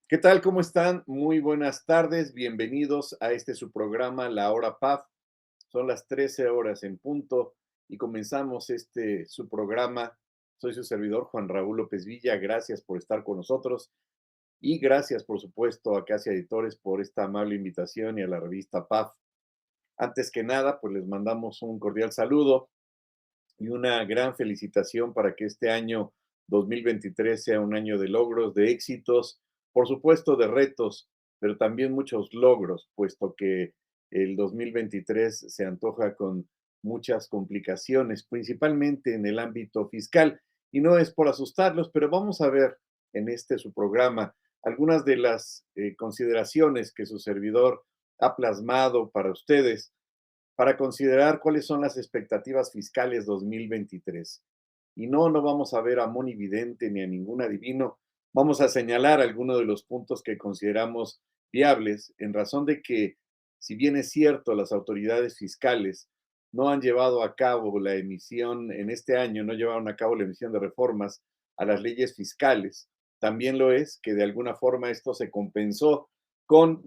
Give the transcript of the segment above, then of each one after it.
¿Qué tal? ¿Cómo están? Muy buenas tardes. Bienvenidos a este su programa, La Hora PAF. Son las 13 horas en punto y comenzamos su programa. Soy su servidor, Juan Raúl López Villa. Gracias por estar con nosotros y gracias, por supuesto, a Casia Editores por esta amable invitación y a la revista PAF. Antes que nada, pues les mandamos un cordial saludo y una gran felicitación para que este año 2023 sea un año de logros, de éxitos, por supuesto de retos, pero también muchos logros, puesto que el 2023 se antoja con muchas complicaciones, principalmente en el ámbito fiscal. Y no es por asustarlos, pero vamos a ver en su programa algunas de las consideraciones que su servidor ha plasmado para ustedes para considerar cuáles son las expectativas fiscales 2023. Y no vamos a ver a Moni Vidente ni a ningún adivino. Vamos a señalar algunos de los puntos que consideramos viables, en razón de que, si bien es cierto, las autoridades fiscales no han llevado a cabo la emisión en este año, no llevaron a cabo la emisión de reformas a las leyes fiscales, también lo es que de alguna forma esto se compensó con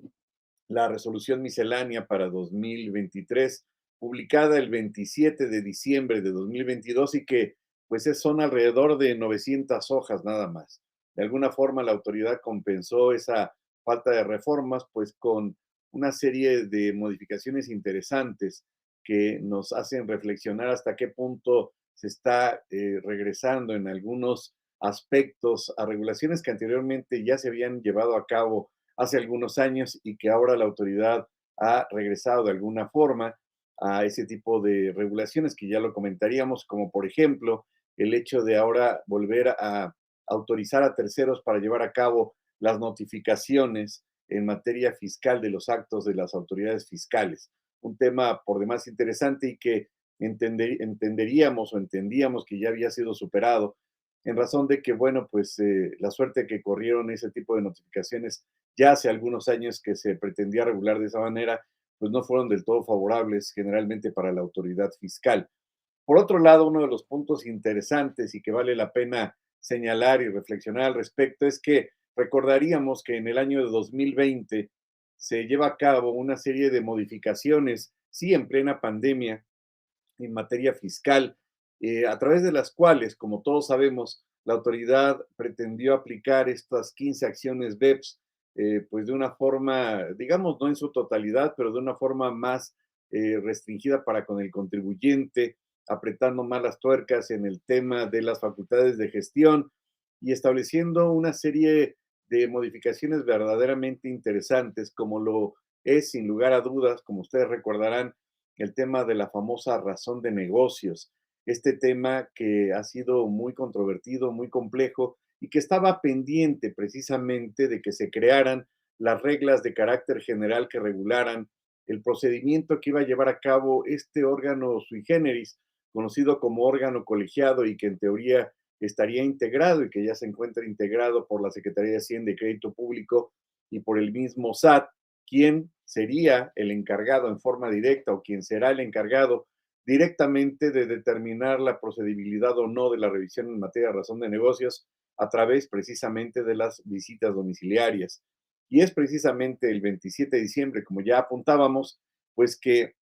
la resolución miscelánea para 2023, publicada el 27 de diciembre de 2022 y que pues son alrededor de 900 hojas nada más. De alguna forma la autoridad compensó esa falta de reformas pues con una serie de modificaciones interesantes que nos hacen reflexionar hasta qué punto se está regresando en algunos aspectos a regulaciones que anteriormente ya se habían llevado a cabo hace algunos años y que ahora la autoridad ha regresado de alguna forma a ese tipo de regulaciones que ya lo comentaríamos, como por ejemplo el hecho de ahora volver a autorizar a terceros para llevar a cabo las notificaciones en materia fiscal de los actos de las autoridades fiscales. Un tema por demás interesante y que entenderíamos o entendíamos que ya había sido superado en razón de que, bueno, pues la suerte que corrieron ese tipo de notificaciones ya hace algunos años que se pretendía regular de esa manera, pues no fueron del todo favorables generalmente para la autoridad fiscal. Por otro lado, uno de los puntos interesantes y que vale la pena señalar y reflexionar al respecto es que recordaríamos que en el año de 2020 se lleva a cabo una serie de modificaciones, sí, en plena pandemia, en materia fiscal, a través de las cuales, como todos sabemos, la autoridad pretendió aplicar estas 15 acciones BEPS, pues de una forma, digamos, no en su totalidad, pero de una forma más restringida para con el contribuyente, apretando más las tuercas en el tema de las facultades de gestión y estableciendo una serie de modificaciones verdaderamente interesantes, como lo es, sin lugar a dudas, como ustedes recordarán, el tema de la famosa razón de negocios, este tema que ha sido muy controvertido, muy complejo y que estaba pendiente precisamente de que se crearan las reglas de carácter general que regularan el procedimiento que iba a llevar a cabo este órgano sui generis, conocido como órgano colegiado y que en teoría estaría integrado y que ya se encuentra integrado por la Secretaría de Hacienda y Crédito Público y por el mismo SAT, quién sería el encargado en forma directa o quién será el encargado directamente de determinar la procedibilidad o no de la revisión en materia de razón de negocios a través precisamente de las visitas domiciliarias. Y es precisamente el 27 de diciembre, como ya apuntábamos, pues que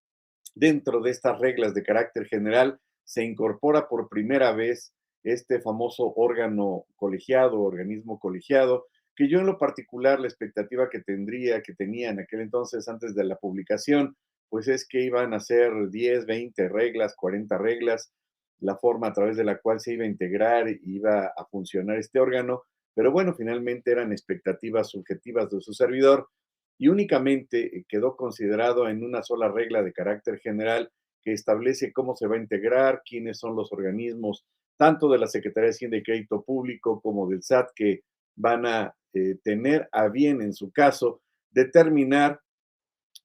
dentro de estas reglas de carácter general se incorpora por primera vez este famoso órgano colegiado, organismo colegiado, que yo en lo particular la expectativa que tenía en aquel entonces antes de la publicación, pues es que iban a ser 10, 20 reglas, 40 reglas, la forma a través de la cual se iba a integrar y iba a funcionar este órgano, pero bueno, finalmente eran expectativas subjetivas de su servidor y únicamente quedó considerado en una sola regla de carácter general que establece cómo se va a integrar, quiénes son los organismos, tanto de la Secretaría de Hacienda y Crédito Público como del SAT, que van a tener a bien, en su caso, determinar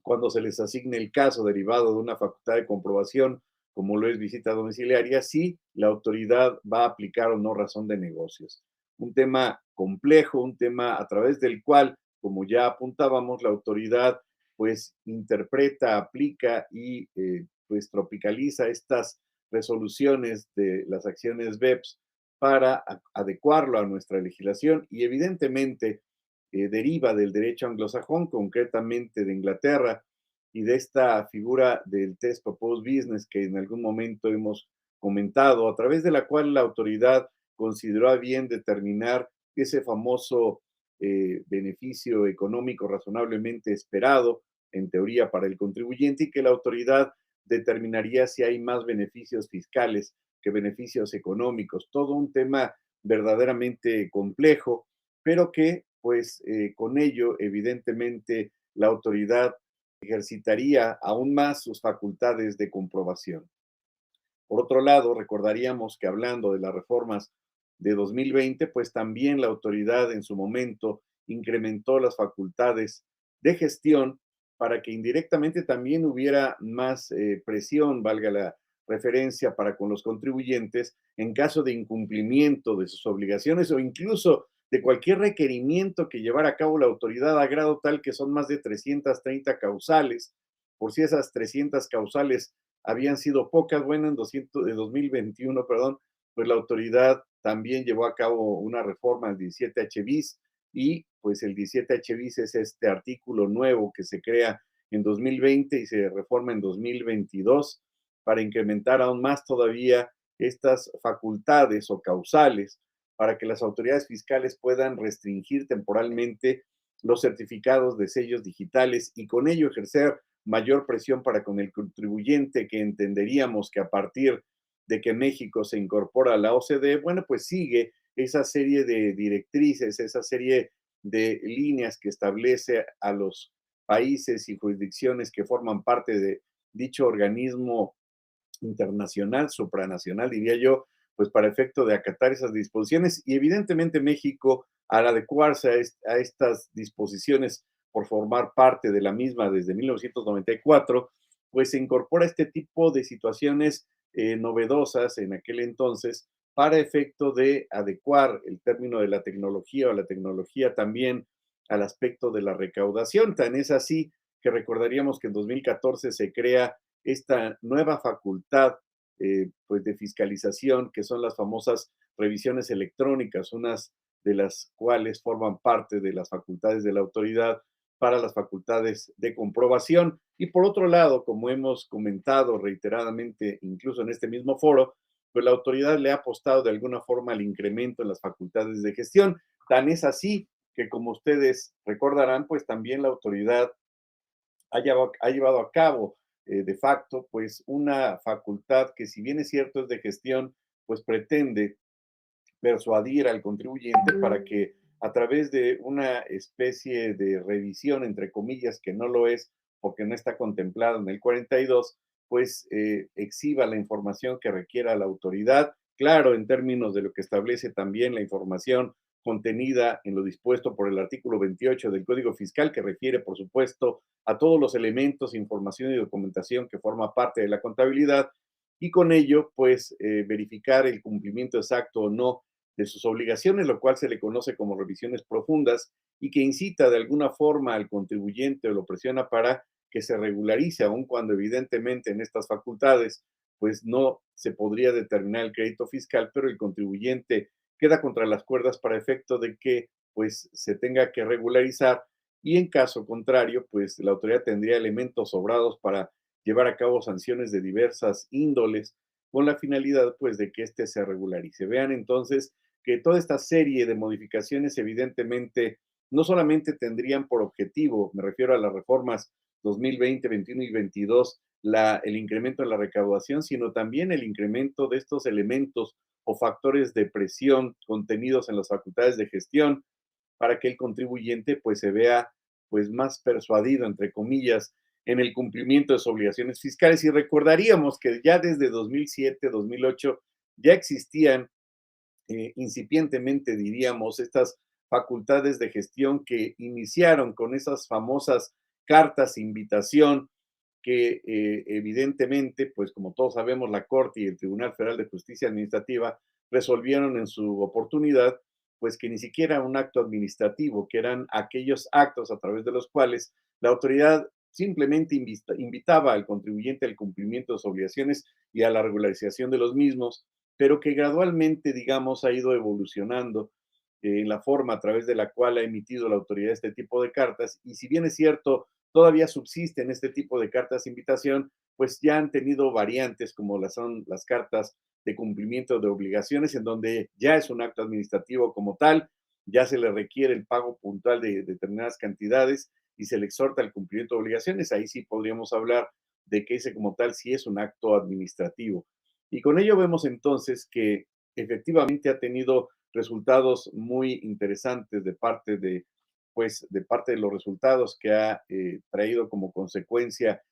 cuando se les asigne el caso derivado de una facultad de comprobación, como lo es visita domiciliaria, si la autoridad va a aplicar o no razón de negocios. Un tema complejo, un tema a través del cual, como ya apuntábamos, la autoridad pues interpreta, aplica y pues tropicaliza estas resoluciones de las acciones BEPS para adecuarlo a nuestra legislación y evidentemente deriva del derecho anglosajón, concretamente de Inglaterra, y de esta figura del test proposed business que en algún momento hemos comentado, a través de la cual la autoridad consideró a bien determinar ese famoso beneficio económico razonablemente esperado, en teoría, para el contribuyente, y que la autoridad determinaría si hay más beneficios fiscales que beneficios económicos. Todo un tema verdaderamente complejo, pero que, pues, con ello, evidentemente, la autoridad ejercitaría aún más sus facultades de comprobación. Por otro lado, recordaríamos que hablando de las reformas de 2020, pues también la autoridad en su momento incrementó las facultades de gestión para que indirectamente también hubiera más presión, valga la referencia, para con los contribuyentes en caso de incumplimiento de sus obligaciones o incluso de cualquier requerimiento que llevara a cabo la autoridad, a grado tal que son más de 330 causales. Por si esas 300 causales habían sido pocas, bueno, de 2021, perdón, pues la autoridad también llevó a cabo una reforma al 17H bis, y pues el 17H bis es este artículo nuevo que se crea en 2020 y se reforma en 2022 para incrementar aún más todavía estas facultades o causales para que las autoridades fiscales puedan restringir temporalmente los certificados de sellos digitales y con ello ejercer mayor presión para con el contribuyente, que entenderíamos que a partir de que México se incorpora a la OCDE, bueno, pues sigue esa serie de directrices, esa serie de líneas que establece a los países y jurisdicciones que forman parte de dicho organismo internacional, supranacional, diría yo, pues para efecto de acatar esas disposiciones. Y evidentemente México, al adecuarse a estas disposiciones por formar parte de la misma desde 1994, pues se incorpora este tipo de situaciones novedosas en aquel entonces para efecto de adecuar el término de la tecnología o la tecnología también al aspecto de la recaudación. Tan es así que recordaríamos que en 2014 se crea esta nueva facultad pues de fiscalización, que son las famosas revisiones electrónicas, unas de las cuales forman parte de las facultades de la autoridad para las facultades de comprobación. Y por otro lado, como hemos comentado reiteradamente, incluso en este mismo foro, pues la autoridad le ha apostado de alguna forma al incremento en las facultades de gestión. Tan es así que, como ustedes recordarán, pues también la autoridad ha llevado a cabo de facto, pues una facultad que, si bien es cierto es de gestión, pues pretende persuadir al contribuyente para que a través de una especie de revisión, entre comillas, que no lo es porque no está contemplado en el 42, pues exhiba la información que requiera la autoridad, claro, en términos de lo que establece también la información contenida en lo dispuesto por el artículo 28 del Código Fiscal, que refiere, por supuesto, a todos los elementos, información y documentación que forma parte de la contabilidad, y con ello, pues, verificar el cumplimiento exacto o no de sus obligaciones, lo cual se le conoce como revisiones profundas y que incita de alguna forma al contribuyente o lo presiona para que se regularice, aun cuando evidentemente en estas facultades pues no se podría determinar el crédito fiscal, pero el contribuyente queda contra las cuerdas para efecto de que pues se tenga que regularizar, y en caso contrario pues la autoridad tendría elementos sobrados para llevar a cabo sanciones de diversas índoles con la finalidad pues de que éste se regularice. Vean entonces que toda esta serie de modificaciones evidentemente no solamente tendrían por objetivo, me refiero a las reformas 2020, 21 y 22, el incremento en la recaudación, sino también el incremento de estos elementos o factores de presión contenidos en las facultades de gestión para que el contribuyente pues se vea pues más persuadido, entre comillas, en el cumplimiento de sus obligaciones fiscales. Y recordaríamos que ya desde 2007, 2008 ya existían incipientemente, diríamos, estas facultades de gestión que iniciaron con esas famosas cartas invitación que evidentemente, pues como todos sabemos, la Corte y el Tribunal Federal de Justicia Administrativa resolvieron en su oportunidad, pues que ni siquiera un acto administrativo, que eran aquellos actos a través de los cuales la autoridad simplemente invitaba al contribuyente al cumplimiento de sus obligaciones y a la regularización de los mismos, pero que gradualmente, digamos, ha ido evolucionando en la forma a través de la cual ha emitido la autoridad este tipo de cartas. Y si bien es cierto, todavía subsisten este tipo de cartas de invitación, pues ya han tenido variantes como son las cartas de cumplimiento de obligaciones, en donde ya es un acto administrativo como tal, ya se le requiere el pago puntual de determinadas cantidades y se le exhorta el cumplimiento de obligaciones. Ahí sí podríamos hablar de que ese como tal sí es un acto administrativo. Y con ello vemos entonces que efectivamente ha tenido resultados muy interesantes de parte de los resultados que ha traído como consecuencia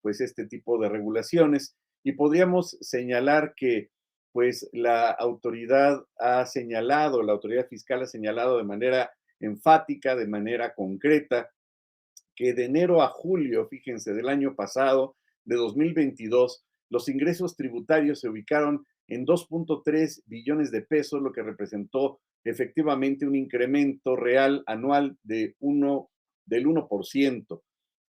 pues este tipo de regulaciones. Y podríamos señalar que pues la autoridad la autoridad fiscal ha señalado de manera enfática, de manera concreta, que de enero a julio, fíjense, del año pasado, de 2022, los ingresos tributarios se ubicaron en 2.3 billones de pesos, lo que representó efectivamente un incremento real anual del 1%.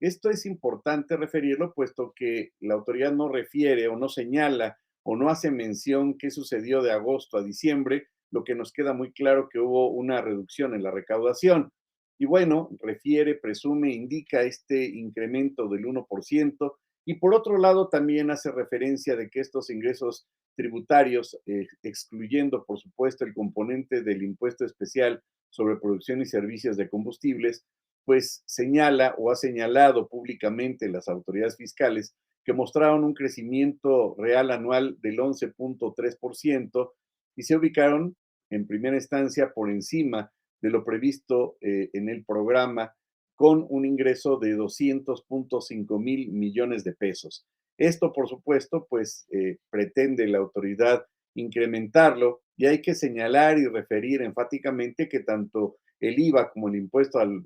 Esto es importante referirlo, puesto que la autoridad no refiere o no señala o no hace mención qué sucedió de agosto a diciembre, lo que nos queda muy claro que hubo una reducción en la recaudación. Y bueno, refiere, presume, indica este incremento del 1%. Y por otro lado, también hace referencia de que estos ingresos tributarios, excluyendo, por supuesto, el componente del impuesto especial sobre producción y servicios de combustibles, pues señala o ha señalado públicamente las autoridades fiscales que mostraron un crecimiento real anual del 11.3% y se ubicaron en primera instancia por encima de lo previsto en el programa, con un ingreso de 200.5 mil millones de pesos. Esto, por supuesto, pues pretende la autoridad incrementarlo, y hay que señalar y referir enfáticamente que tanto el IVA como el impuesto al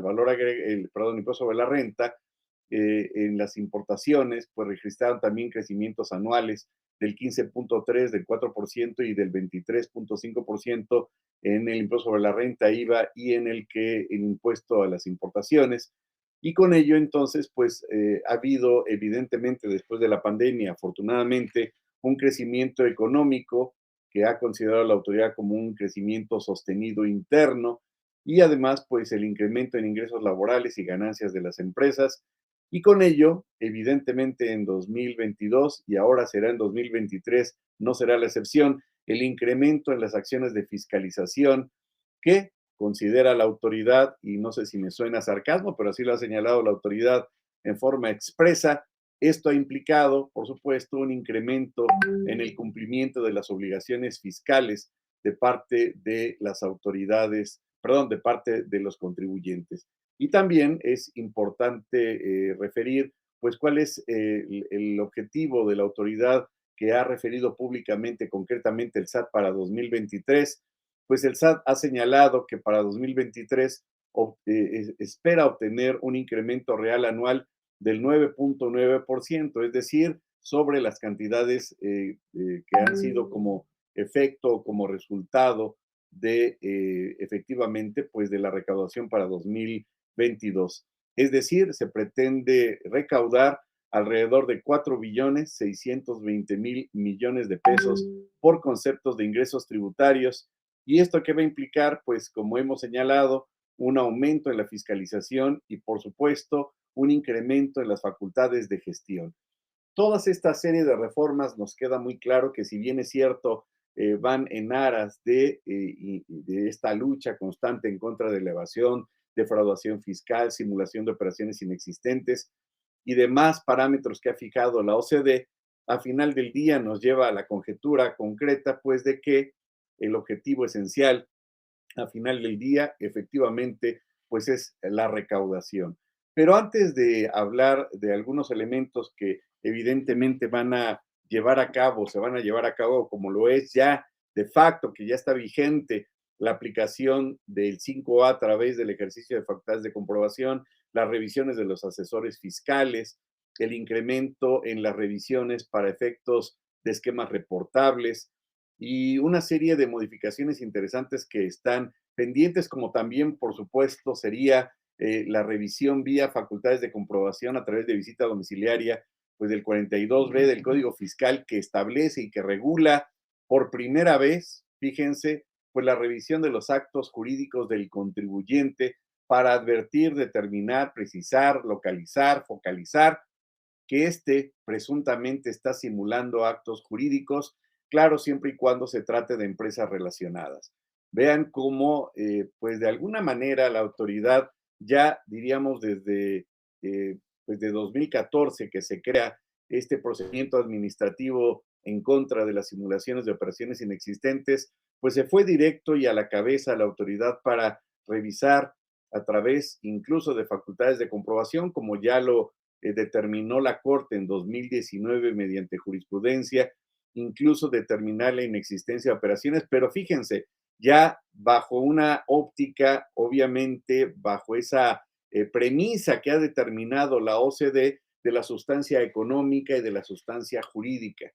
valor agregado, el impuesto sobre la renta, en las importaciones, pues registraron también crecimientos anuales del 15.3%, del 4% y del 23.5% en el impuesto sobre la renta, IVA, y en el impuesto a las importaciones. Y con ello, entonces, pues ha habido, evidentemente, después de la pandemia, afortunadamente, un crecimiento económico que ha considerado la autoridad como un crecimiento sostenido interno, y además, pues el incremento en ingresos laborales y ganancias de las empresas. Y con ello, evidentemente, en 2022 y ahora será en 2023, no será la excepción, el incremento en las acciones de fiscalización que considera la autoridad, y no sé si me suena sarcasmo, pero así lo ha señalado la autoridad en forma expresa. Esto ha implicado, por supuesto, un incremento en el cumplimiento de las obligaciones fiscales de parte de las autoridades, perdón, de parte de los contribuyentes. Y también es importante referir, pues, cuál es el objetivo de la autoridad que ha referido públicamente, concretamente el SAT para 2023. Pues el SAT ha señalado que para 2023 espera obtener un incremento real anual del 9.9%, es decir, sobre las cantidades que han sido como efecto, como resultado de efectivamente, pues de la recaudación para 2022. Es decir, se pretende recaudar alrededor de 4.620.000 millones de pesos por conceptos de ingresos tributarios. ¿Y esto qué va a implicar? Pues como hemos señalado, un aumento en la fiscalización y, por supuesto, un incremento en las facultades de gestión. Todas esta serie de reformas nos queda muy claro que, si bien es cierto, van en aras de esta lucha constante en contra de la evasión, defraudación fiscal, simulación de operaciones inexistentes y demás parámetros que ha fijado la OCDE, a final del día nos lleva a la conjetura concreta, pues, de que el objetivo esencial a final del día, efectivamente, pues es la recaudación. Pero antes de hablar de algunos elementos que evidentemente se van a llevar a cabo, como lo es ya de facto, que ya está vigente la aplicación del 5A a través del ejercicio de facultades de comprobación, las revisiones de los asesores fiscales, el incremento en las revisiones para efectos de esquemas reportables, y una serie de modificaciones interesantes que están pendientes, como también, por supuesto, sería la revisión vía facultades de comprobación a través de visita domiciliaria, pues del 42B del Código Fiscal, que establece y que regula por primera vez, fíjense, pues la revisión de los actos jurídicos del contribuyente para advertir, determinar, precisar, localizar, focalizar que éste presuntamente está simulando actos jurídicos, claro, siempre y cuando se trate de empresas relacionadas. Vean cómo, pues de alguna manera la autoridad ya diríamos pues de 2014 que se crea este procedimiento administrativo en contra de las simulaciones de operaciones inexistentes, pues se fue directo y a la cabeza la autoridad para revisar a través incluso de facultades de comprobación, como ya lo determinó la Corte en 2019 mediante jurisprudencia, incluso determinar la inexistencia de operaciones, pero fíjense, ya bajo una óptica, obviamente, bajo esa premisa que ha determinado la OCDE de la sustancia económica y de la sustancia jurídica.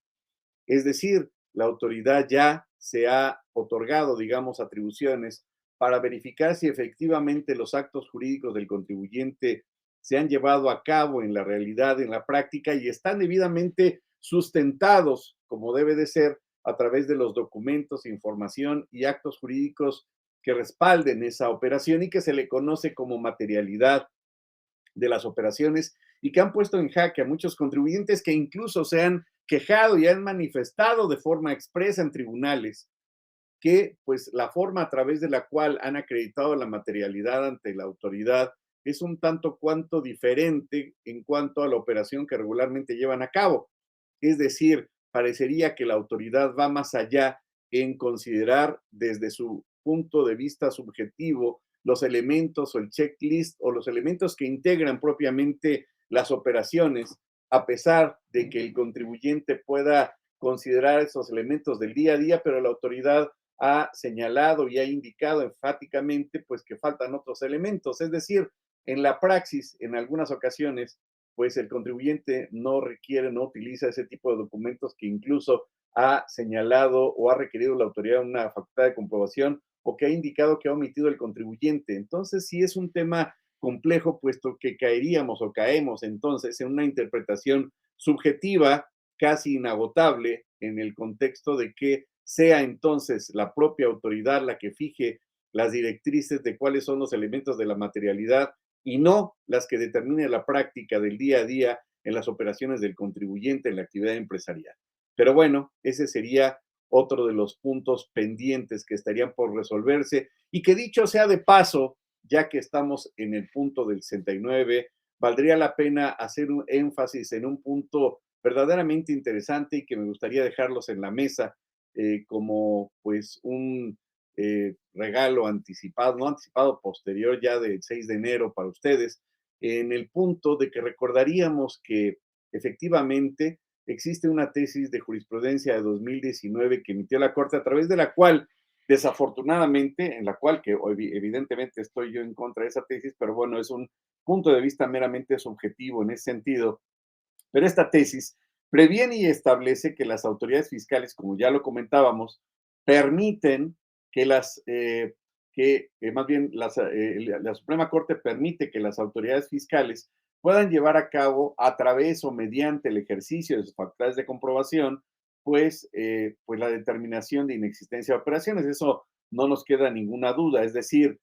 Es decir, la autoridad ya se ha otorgado, digamos, atribuciones para verificar si efectivamente los actos jurídicos del contribuyente se han llevado a cabo en la realidad, en la práctica, y están debidamente sustentados, como debe de ser, a través de los documentos, información y actos jurídicos que respalden esa operación y que se le conoce como materialidad de las operaciones y que han puesto en jaque a muchos contribuyentes que incluso se han quejado y han manifestado de forma expresa en tribunales que pues la forma a través de la cual han acreditado la materialidad ante la autoridad es un tanto cuanto diferente en cuanto a la operación que regularmente llevan a cabo. Es decir, parecería que la autoridad va más allá en considerar desde su punto de vista subjetivo los elementos o el checklist o los elementos que integran propiamente las operaciones, a pesar de que el contribuyente pueda considerar esos elementos del día a día, pero la autoridad ha señalado y ha indicado enfáticamente pues que faltan otros elementos, es decir, en la praxis, en algunas ocasiones, pues el contribuyente no requiere, no utiliza ese tipo de documentos que incluso ha señalado o ha requerido la autoridad una facultad de comprobación o que ha indicado que ha omitido el contribuyente. Entonces, sí es un tema complejo, puesto que caeríamos o caemos entonces en una interpretación subjetiva casi inagotable en el contexto de que sea entonces la propia autoridad la que fije las directrices de cuáles son los elementos de la materialidad y no las que determine la práctica del día a día en las operaciones del contribuyente en la actividad empresarial. Pero bueno, ese sería otro de los puntos pendientes que estarían por resolverse y que dicho sea de paso, ya que estamos en el punto del 69, valdría la pena hacer un énfasis en un punto verdaderamente interesante y que me gustaría dejarlos en la mesa como pues un regalo anticipado, no anticipado, posterior ya del 6 de enero para ustedes, en el punto de que recordaríamos que efectivamente existe una tesis de jurisprudencia de 2019 que emitió la Corte a través de la cual, desafortunadamente, en la cual que evidentemente estoy yo en contra de esa tesis, pero bueno, es un punto de vista meramente subjetivo en ese sentido, pero esta tesis previene y establece que las autoridades fiscales, como ya lo comentábamos, permiten que más bien la Suprema Corte permite que las autoridades fiscales puedan llevar a cabo a través o mediante el ejercicio de sus facultades de comprobación, pues la determinación de inexistencia de operaciones. Eso no nos queda ninguna duda. Es decir,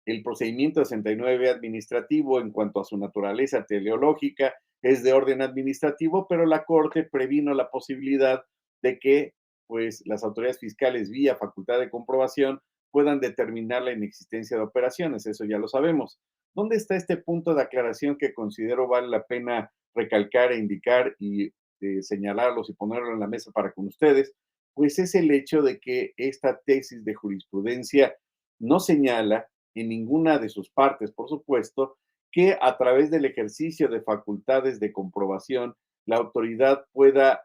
el procedimiento 69 administrativo en cuanto a su naturaleza teleológica es de orden administrativo, pero la Corte previno la posibilidad de que pues, las autoridades fiscales vía facultad de comprobación puedan determinar la inexistencia de operaciones, eso ya lo sabemos. ¿Dónde está este punto de aclaración que considero vale la pena recalcar e indicar y señalarlos y ponerlo en la mesa para con ustedes? Pues es el hecho de que esta tesis de jurisprudencia no señala en ninguna de sus partes, por supuesto, que a través del ejercicio de facultades de comprobación, la autoridad pueda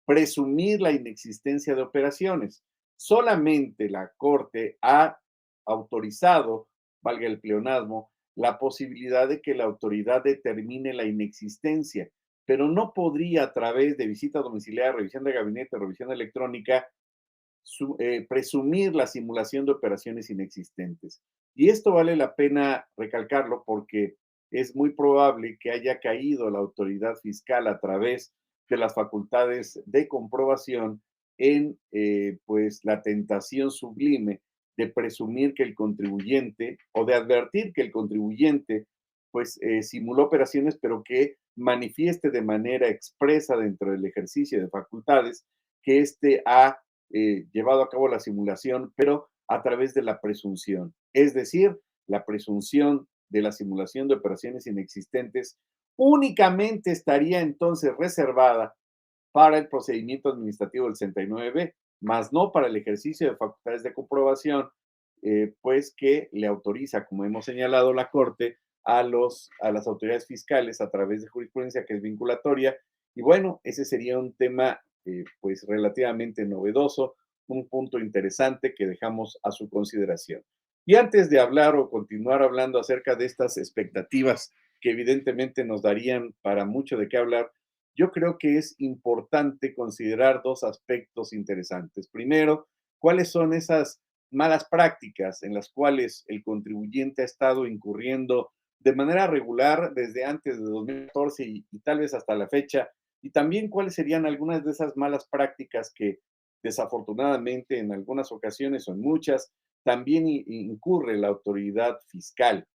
presumir la inexistencia de operaciones. Solamente la Corte ha autorizado, valga el pleonasmo, la posibilidad de que la autoridad determine la inexistencia, pero no podría a través de visita domiciliaria, revisión de gabinete, revisión electrónica, presumir la simulación de operaciones inexistentes. Y esto vale la pena recalcarlo porque es muy probable que haya caído la autoridad fiscal a través de las facultades de comprobación en pues la tentación sublime de presumir que el contribuyente o de advertir que el contribuyente pues simuló operaciones, pero que manifieste de manera expresa dentro del ejercicio de facultades que éste ha llevado a cabo la simulación, pero a través de la presunción. Es decir, la presunción de la simulación de operaciones inexistentes únicamente estaría entonces reservada para el procedimiento administrativo del 69B, más no para el ejercicio de facultades de comprobación, pues que le autoriza, como hemos señalado, la Corte a las autoridades fiscales a través de jurisprudencia que es vinculatoria. Y bueno, ese sería un tema pues relativamente novedoso, un punto interesante que dejamos a su consideración. Y antes de hablar o continuar hablando acerca de estas expectativas que evidentemente nos darían para mucho de qué hablar, yo creo que es importante considerar dos aspectos interesantes. Primero, cuáles son esas malas prácticas en las cuales el contribuyente ha estado incurriendo de manera regular desde antes de 2014 y tal vez hasta la fecha, y también cuáles serían algunas de esas malas prácticas que desafortunadamente en algunas ocasiones o en muchas también incurre la autoridad fiscal.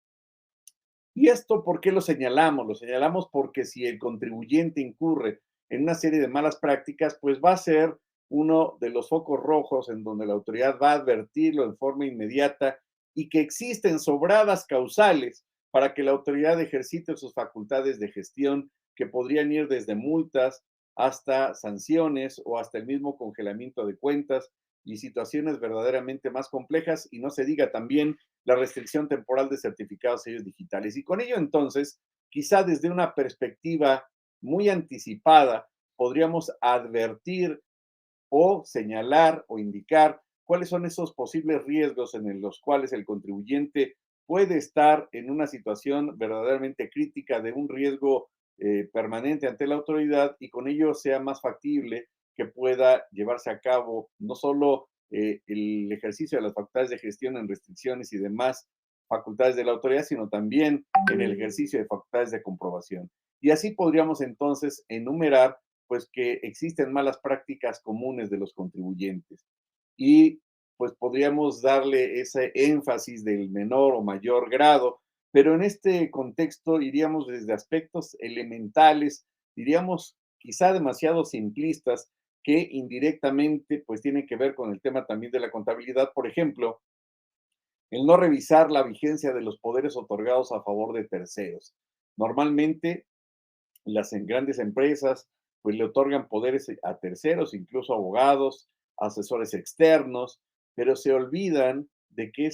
¿Y esto por qué lo señalamos? Lo señalamos porque si el contribuyente incurre en una serie de malas prácticas, pues va a ser uno de los focos rojos en donde la autoridad va a advertirlo en forma inmediata y que existen sobradas causales para que la autoridad ejercite sus facultades de gestión que podrían ir desde multas hasta sanciones o hasta el mismo congelamiento de cuentas y situaciones verdaderamente más complejas y no se diga también la restricción temporal de certificados sellos digitales. Y con ello, entonces, quizá desde una perspectiva muy anticipada, podríamos advertir o señalar o indicar cuáles son esos posibles riesgos en los cuales el contribuyente puede estar en una situación verdaderamente crítica de un riesgo permanente ante la autoridad y con ello sea más factible que pueda llevarse a cabo no solo el ejercicio de las facultades de gestión en restricciones y demás facultades de la autoridad, sino también en el ejercicio de facultades de comprobación. Y así podríamos entonces enumerar pues que existen malas prácticas comunes de los contribuyentes y pues podríamos darle ese énfasis del menor o mayor grado, pero en este contexto iríamos desde aspectos elementales, diríamos quizá demasiado simplistas, que indirectamente pues tienen que ver con el tema también de la contabilidad, por ejemplo, el no revisar la vigencia de los poderes otorgados a favor de terceros. Normalmente las grandes empresas pues le otorgan poderes a terceros, incluso abogados, asesores externos, pero se olvidan de que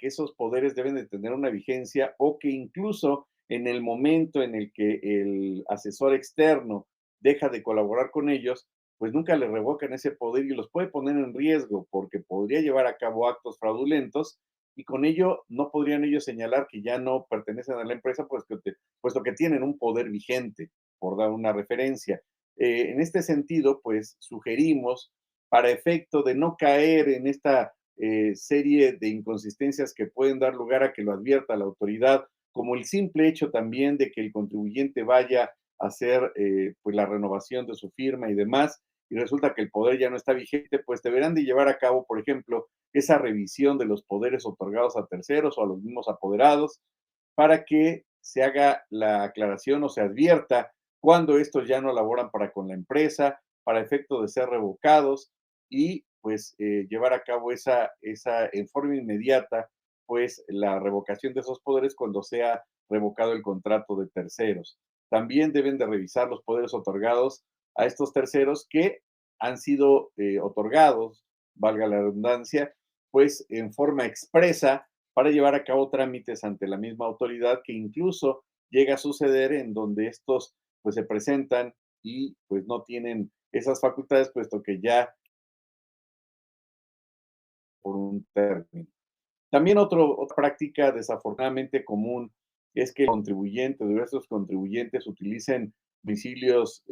esos poderes deben de tener una vigencia o que incluso en el momento en el que el asesor externo deja de colaborar con ellos, pues nunca le revocan ese poder y los puede poner en riesgo porque podría llevar a cabo actos fraudulentos y con ello no podrían ellos señalar que ya no pertenecen a la empresa, puesto que tienen un poder vigente, por dar una referencia. En este sentido, pues sugerimos, para efecto de no caer en esta serie de inconsistencias que pueden dar lugar a que lo advierta la autoridad, como el simple hecho también de que el contribuyente vaya a hacer pues la renovación de su firma y demás, y resulta que el poder ya no está vigente, pues deberán de llevar a cabo, por ejemplo, esa revisión de los poderes otorgados a terceros o a los mismos apoderados para que se haga la aclaración o se advierta cuando estos ya no laboran para con la empresa, para efecto de ser revocados y pues llevar a cabo esa en forma inmediata, pues la revocación de esos poderes cuando sea revocado el contrato de terceros. También deben de revisar los poderes otorgados a estos terceros que han sido otorgados, valga la redundancia, pues en forma expresa para llevar a cabo trámites ante la misma autoridad que incluso llega a suceder en donde estos pues se presentan y pues no tienen esas facultades puesto que ya por un término. También otra práctica desafortunadamente común es que diversos contribuyentes utilicen domicilios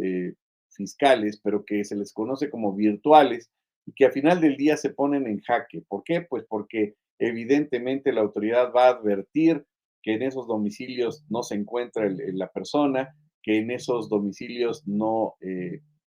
fiscales, pero que se les conoce como virtuales y que a final del día se ponen en jaque. ¿Por qué? Pues porque evidentemente la autoridad va a advertir que en esos domicilios no se encuentra la persona, que en esos domicilios no,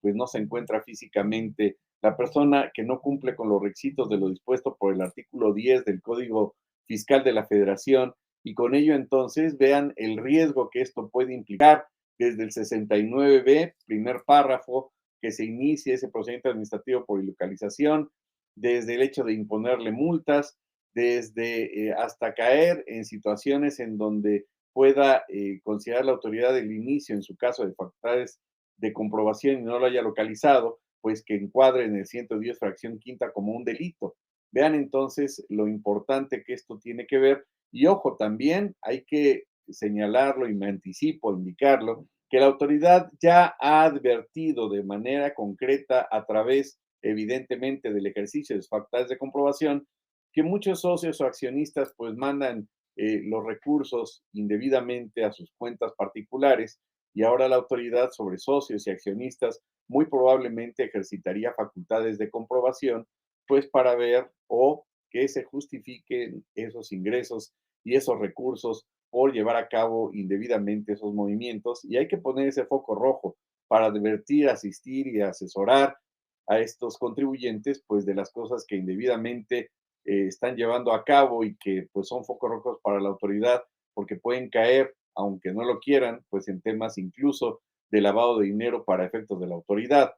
pues no se encuentra físicamente la persona que no cumple con los requisitos de lo dispuesto por el artículo 10 del Código Fiscal de la Federación, y con ello entonces vean el riesgo que esto puede implicar desde el 69B, primer párrafo, que se inicie ese procedimiento administrativo por ilocalización, desde el hecho de imponerle multas, desde hasta caer en situaciones en donde pueda considerar la autoridad el inicio, en su caso, de facultades de comprobación y no lo haya localizado, pues que encuadre en el 110 fracción quinta como un delito. Vean entonces lo importante que esto tiene que ver. Y ojo, también hay que señalarlo y me anticipo, indicarlo, que la autoridad ya ha advertido de manera concreta a través, evidentemente, del ejercicio de sus facultades de comprobación, que muchos socios o accionistas pues mandan los recursos indebidamente a sus cuentas particulares y ahora la autoridad sobre socios y accionistas muy probablemente ejercitaría facultades de comprobación pues para ver o que se justifiquen esos ingresos y esos recursos por llevar a cabo indebidamente esos movimientos y hay que poner ese foco rojo para advertir, asistir y asesorar a estos contribuyentes pues de las cosas que indebidamente están llevando a cabo y que pues son focos rojos para la autoridad porque pueden caer, aunque no lo quieran, pues en temas incluso de lavado de dinero para efectos de la autoridad.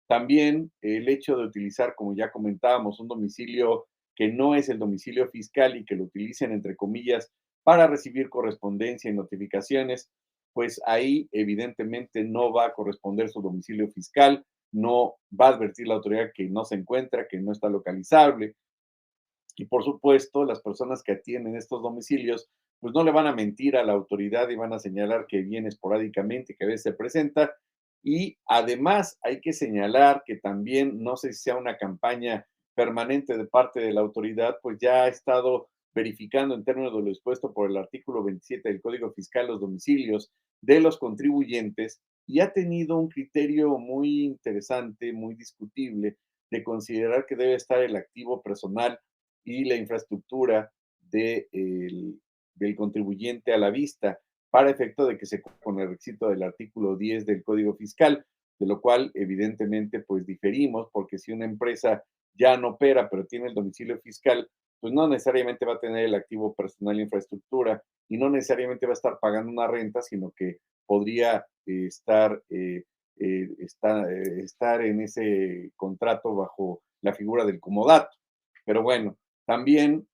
También el hecho de utilizar, como ya comentábamos, un domicilio que no es el domicilio fiscal y que lo utilicen, entre comillas, para recibir correspondencia y notificaciones, pues ahí evidentemente no va a corresponder su domicilio fiscal, no va a advertir la autoridad que no se encuentra, que no está localizable, y por supuesto, las personas que atienden estos domicilios, pues no le van a mentir a la autoridad y van a señalar que viene esporádicamente, que a veces se presenta. Y además hay que señalar que también, no sé si sea una campaña permanente de parte de la autoridad, pues ya ha estado verificando en términos de lo expuesto por el artículo 27 del Código Fiscal los domicilios de los contribuyentes y ha tenido un criterio muy interesante, muy discutible, de considerar que debe estar el activo personal y la infraestructura de del contribuyente a la vista, para efecto de que se cumpla con el requisito del artículo 10 del Código Fiscal, de lo cual evidentemente pues diferimos, porque si una empresa ya no opera, pero tiene el domicilio fiscal, pues no necesariamente va a tener el activo personal e infraestructura y no necesariamente va a estar pagando una renta, sino que podría estar en ese contrato bajo la figura del comodato. Pero bueno, también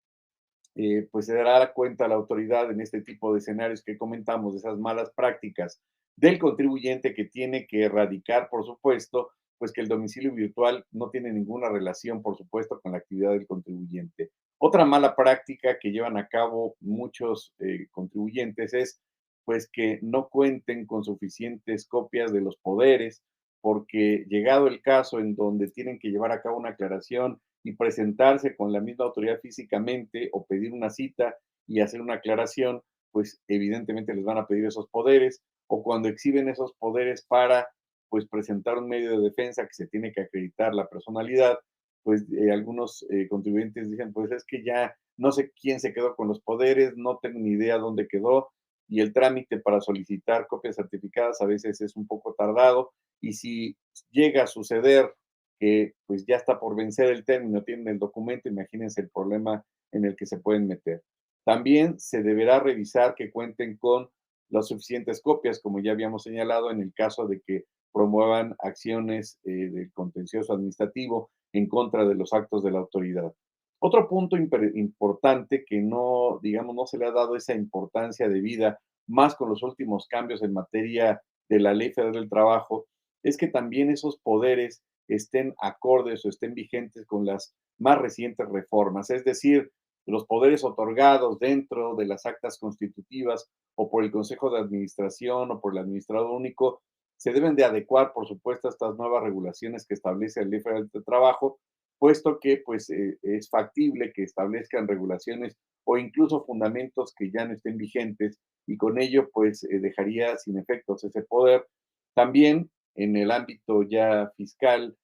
pues se dará cuenta la autoridad en este tipo de escenarios que comentamos, de esas malas prácticas del contribuyente que tiene que erradicar, por supuesto, pues que el domicilio virtual no tiene ninguna relación, por supuesto, con la actividad del contribuyente. Otra mala práctica que llevan a cabo muchos contribuyentes es pues que no cuenten con suficientes copias de los poderes, porque llegado el caso en donde tienen que llevar a cabo una aclaración y presentarse con la misma autoridad físicamente o pedir una cita y hacer una aclaración, pues evidentemente les van a pedir esos poderes o cuando exhiben esos poderes para pues presentar un medio de defensa que se tiene que acreditar la personalidad, pues algunos contribuyentes dicen, pues es que ya no sé quién se quedó con los poderes, no tengo ni idea dónde quedó y el trámite para solicitar copias certificadas a veces es un poco tardado y si llega a suceder que pues ya está por vencer el término, tienen el documento, imagínense el problema en el que se pueden meter. También se deberá revisar que cuenten con las suficientes copias, como ya habíamos señalado, en el caso de que promuevan acciones del contencioso administrativo en contra de los actos de la autoridad. Otro punto importante que no, digamos, no se le ha dado esa importancia debida, más con los últimos cambios en materia de la Ley Federal del Trabajo, es que también esos poderes estén acordes o estén vigentes con las más recientes reformas, es decir, los poderes otorgados dentro de las actas constitutivas o por el Consejo de Administración o por el Administrador Único se deben de adecuar, por supuesto, a estas nuevas regulaciones que establece la Ley Federal de Trabajo, puesto que pues, es factible que establezcan regulaciones o incluso fundamentos que ya no estén vigentes y con ello pues dejaría sin efectos ese poder. También en el ámbito ya fiscal,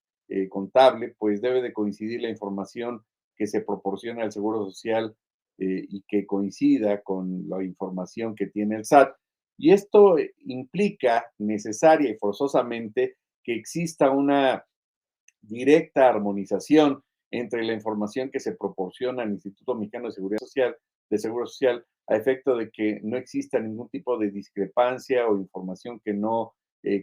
contable, pues debe de coincidir la información que se proporciona al Seguro Social y que coincida con la información que tiene el SAT. Y esto implica necesaria y forzosamente que exista una directa armonización entre la información que se proporciona al Instituto Mexicano de Seguro Social, a efecto de que no exista ningún tipo de discrepancia o información que no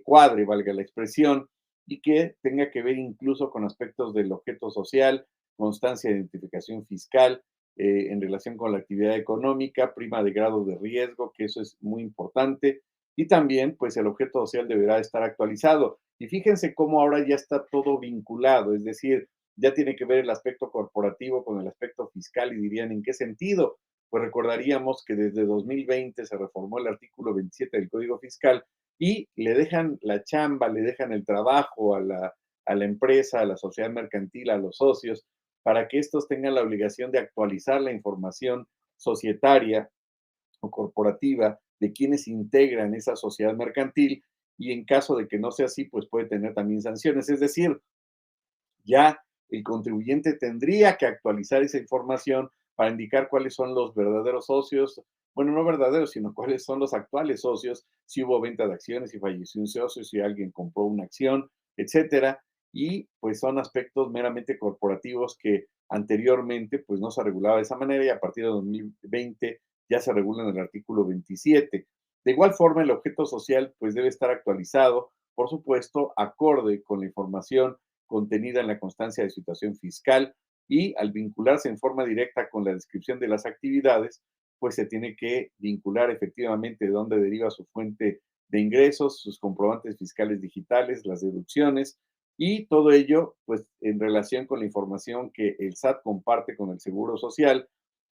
cuadre, valga la expresión, y que tenga que ver incluso con aspectos del objeto social, constancia de identificación fiscal, en relación con la actividad económica, prima de grado de riesgo, que eso es muy importante, y también, pues, el objeto social deberá estar actualizado. Y fíjense cómo ahora ya está todo vinculado, es decir, ya tiene que ver el aspecto corporativo con el aspecto fiscal y dirían, ¿en qué sentido? Pues recordaríamos que desde 2020 se reformó el artículo 27 del Código Fiscal y le dejan la chamba, le dejan el trabajo a la empresa, a la sociedad mercantil, a los socios, para que estos tengan la obligación de actualizar la información societaria o corporativa de quienes integran esa sociedad mercantil y en caso de que no sea así, pues puede tener también sanciones. Es decir, ya el contribuyente tendría que actualizar esa información para indicar cuáles son los verdaderos socios, bueno, no verdaderos, sino cuáles son los actuales socios, si hubo venta de acciones, si falleció un socio, si alguien compró una acción, etcétera. Y pues son aspectos meramente corporativos que anteriormente pues no se regulaba de esa manera y a partir de 2020 ya se regula en el artículo 27. De igual forma, el objeto social pues debe estar actualizado, por supuesto, acorde con la información contenida en la constancia de situación fiscal y al vincularse en forma directa con la descripción de las actividades, pues se tiene que vincular efectivamente de dónde deriva su fuente de ingresos, sus comprobantes fiscales digitales, las deducciones y todo ello pues en relación con la información que el SAT comparte con el Seguro Social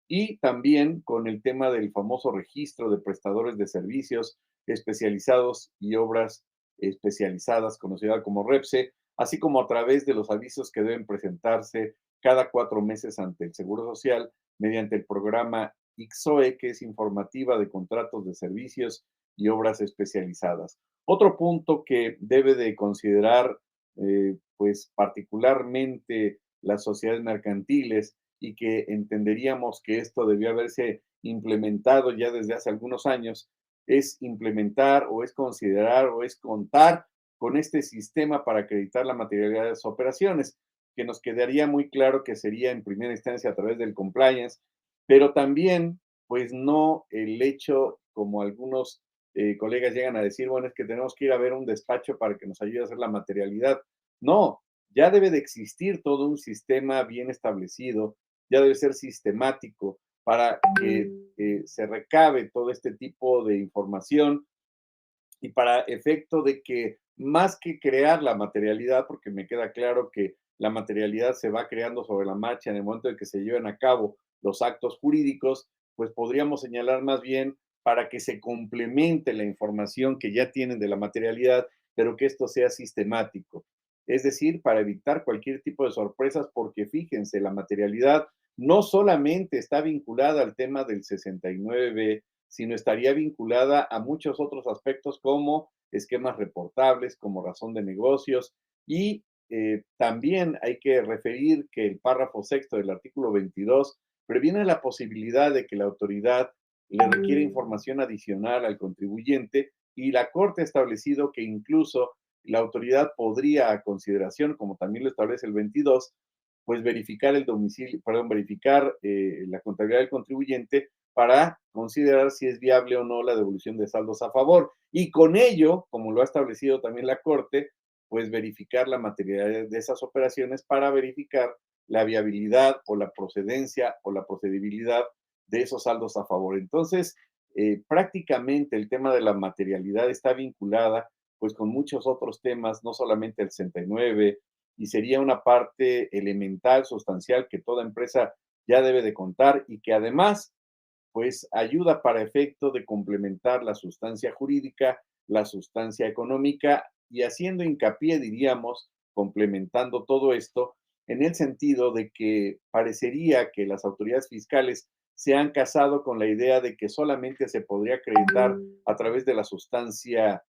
y también con el tema del famoso registro de prestadores de servicios especializados y obras especializadas, conocida como REPSE, así como a través de los avisos que deben presentarse cada 4 meses ante el Seguro Social mediante el programa IXOE, que es informativa de contratos de servicios y obras especializadas. Otro punto que debe de considerar, pues particularmente las sociedades mercantiles y que entenderíamos que esto debió haberse implementado ya desde hace algunos años, es implementar o es considerar o es contar con este sistema para acreditar la materialidad de las operaciones, que nos quedaría muy claro que sería en primera instancia a través del compliance, pero también, pues no el hecho, como algunos colegas llegan a decir, bueno, es que tenemos que ir a ver un despacho para que nos ayude a hacer la materialidad. No, ya debe de existir todo un sistema bien establecido, ya debe ser sistemático para que se recabe todo este tipo de información y para efecto de que más que crear la materialidad, porque me queda claro que la materialidad se va creando sobre la marcha en el momento en que se lleven a cabo los actos jurídicos, pues podríamos señalar más bien para que se complemente la información que ya tienen de la materialidad, pero que esto sea sistemático. Es decir, para evitar cualquier tipo de sorpresas, porque fíjense, la materialidad no solamente está vinculada al tema del 69B, sino estaría vinculada a muchos otros aspectos como esquemas reportables, como razón de negocios y también hay que referir que el párrafo sexto del artículo 22 previene la posibilidad de que la autoridad le requiere información adicional al contribuyente y la Corte ha establecido que incluso la autoridad podría, a consideración, como también lo establece el 22, pues verificar el domicilio, perdón, verificar la contabilidad del contribuyente para considerar si es viable o no la devolución de saldos a favor. Y con ello, como lo ha establecido también la Corte, pues verificar la materialidad de esas operaciones para verificar la viabilidad o la procedencia o la procedibilidad de esos saldos a favor. Entonces, prácticamente el tema de la materialidad está vinculada pues con muchos otros temas, no solamente el 69, y sería una parte elemental, sustancial, que toda empresa ya debe de contar y que además pues ayuda para efecto de complementar la sustancia jurídica, la sustancia económica y haciendo hincapié, diríamos, complementando todo esto, en el sentido de que parecería que las autoridades fiscales se han casado con la idea de que solamente se podría acreditar a través de la sustancia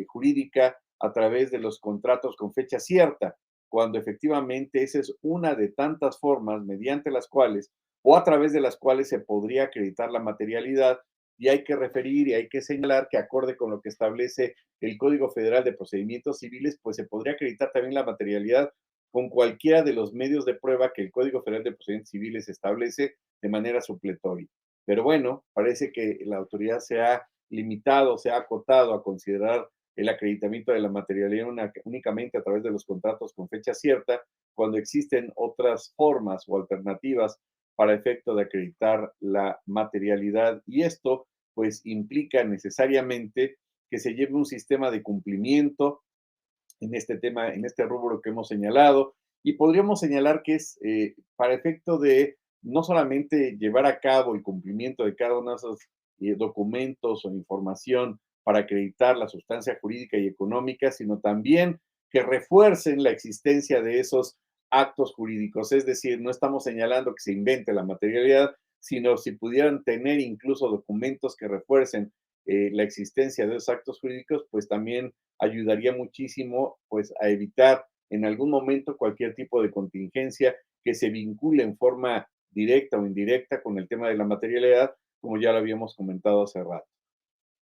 jurídica, a través de los contratos con fecha cierta, cuando efectivamente esa es una de tantas formas mediante las cuales o a través de las cuales se podría acreditar la materialidad y hay que referir y hay que señalar que acorde con lo que establece el Código Federal de Procedimientos Civiles, pues se podría acreditar también la materialidad con cualquiera de los medios de prueba que el Código Federal de Procedimientos Civiles establece de manera supletoria. Pero bueno, parece que la autoridad se ha limitado, se ha acotado a considerar el acreditamiento de la materialidad únicamente a través de los contratos con fecha cierta, cuando existen otras formas o alternativas para efecto de acreditar la materialidad. Y esto, pues, implica necesariamente que se lleve un sistema de cumplimiento en este tema, en este rubro que hemos señalado, y podríamos señalar que es para efecto de no solamente llevar a cabo el cumplimiento de cada uno de esos documentos o información para acreditar la sustancia jurídica y económica, sino también que refuercen la existencia de esos actos jurídicos. Es decir, no estamos señalando que se invente la materialidad, sino si pudieran tener incluso documentos que refuercen la existencia de esos actos jurídicos, pues también ayudaría muchísimo pues a evitar en algún momento cualquier tipo de contingencia que se vincule en forma directa o indirecta con el tema de la materialidad, como ya lo habíamos comentado hace rato.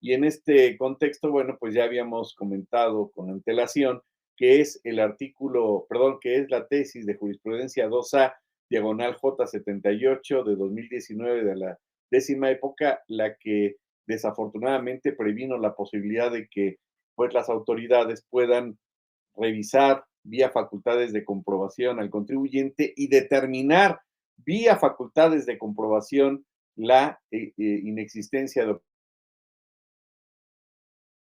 Y en este contexto, bueno, pues ya habíamos comentado con antelación que es el artículo, perdón, que es la tesis de jurisprudencia 2A, diagonal J78 de 2019 de la 10ª época, la que desafortunadamente previno la posibilidad de que pues las autoridades puedan revisar vía facultades de comprobación al contribuyente y determinar vía facultades de comprobación la inexistencia de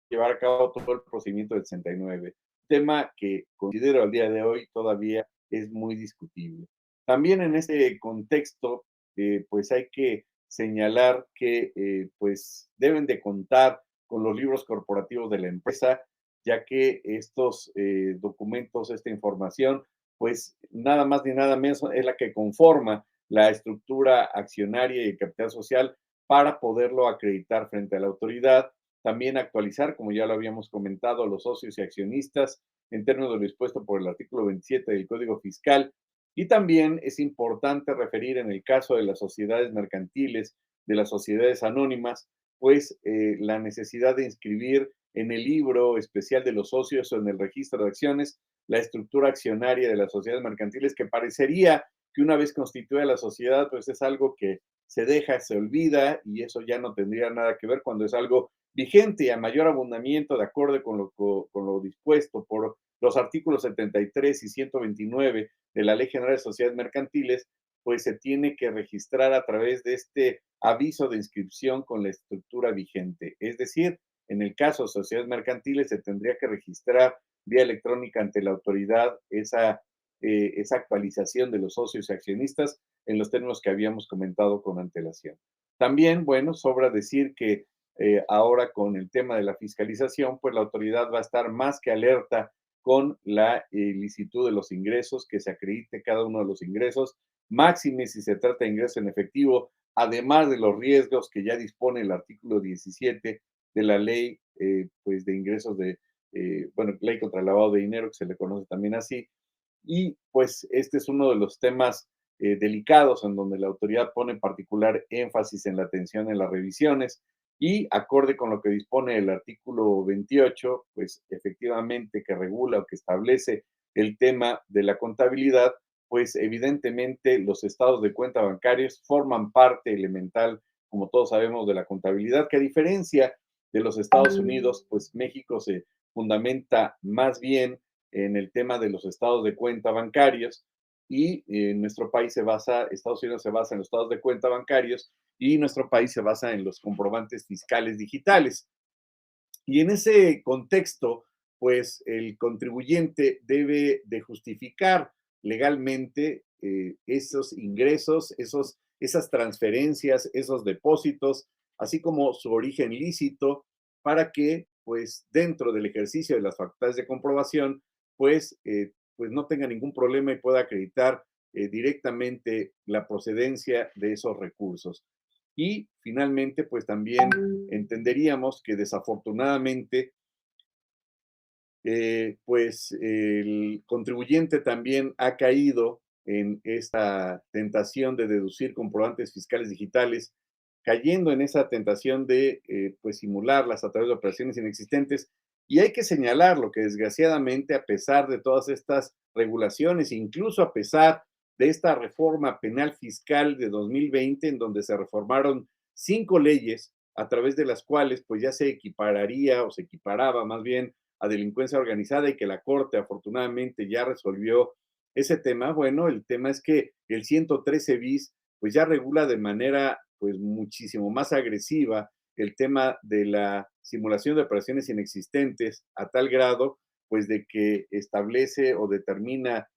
llevar a cabo todo el procedimiento del 69, tema que considero al día de hoy todavía es muy discutible. También en este contexto, pues hay que señalar que pues deben de contar con los libros corporativos de la empresa, ya que estos documentos, esta información, pues nada más ni nada menos es la que conforma la estructura accionaria y el capital social para poderlo acreditar frente a la autoridad. También actualizar, como ya lo habíamos comentado, a los socios y accionistas en términos de lo dispuesto por el artículo 27 del Código Fiscal. Y también es importante referir en el caso de las sociedades mercantiles, de las sociedades anónimas, pues la necesidad de inscribir en el libro especial de los socios o en el registro de acciones la estructura accionaria de las sociedades mercantiles, que parecería que una vez constituida la sociedad, pues es algo que se deja, se olvida y eso ya no tendría nada que ver cuando es algo vigente y a mayor abundamiento de acuerdo con lo dispuesto por los artículos 73 y 129 de la Ley General de Sociedades Mercantiles, pues se tiene que registrar a través de este aviso de inscripción con la estructura vigente. Es decir, en el caso de sociedades mercantiles se tendría que registrar vía electrónica ante la autoridad esa actualización de los socios y accionistas en los términos que habíamos comentado con antelación. También, bueno, sobra decir que ahora con el tema de la fiscalización, pues la autoridad va a estar más que alerta con la licitud de los ingresos, que se acredite cada uno de los ingresos, máxime si se trata de ingreso en efectivo, además de los riesgos que ya dispone el artículo 17 de la ley pues de ingresos de, bueno, ley contra el lavado de dinero, que se le conoce también así, y pues este es uno de los temas delicados en donde la autoridad pone particular énfasis en la atención en las revisiones y acorde con lo que dispone el artículo 28, pues efectivamente que regula o que establece el tema de la contabilidad, pues evidentemente los estados de cuenta bancarios forman parte elemental, como todos sabemos, de la contabilidad, que a diferencia de los Estados Unidos, pues México se fundamenta más bien en el tema de los estados de cuenta bancarios y nuestro país se basa, Estados Unidos se basa en los estados de cuenta bancarios y nuestro país se basa en los comprobantes fiscales digitales. Y en ese contexto, pues el contribuyente debe de justificar legalmente esos ingresos, esas transferencias, esos depósitos, así como su origen lícito, para que, pues, dentro del ejercicio de las facultades de comprobación, pues no tenga ningún problema y pueda acreditar directamente la procedencia de esos recursos. Y finalmente, pues también entenderíamos que desafortunadamente, pues el contribuyente también ha caído en esta tentación de deducir comprobantes fiscales digitales cayendo en esa tentación de pues simularlas a través de operaciones inexistentes. Y hay que señalarlo que desgraciadamente, a pesar de todas estas regulaciones, incluso a pesar de esta reforma penal fiscal de 2020, en donde se reformaron 5 leyes a través de las cuales pues ya se equipararía o se equiparaba más bien a delincuencia organizada y que la Corte afortunadamente ya resolvió ese tema. Bueno, el tema es que el 113 bis pues ya regula de manera pues muchísimo más agresiva el tema de la simulación de operaciones inexistentes a tal grado pues de que establece o determina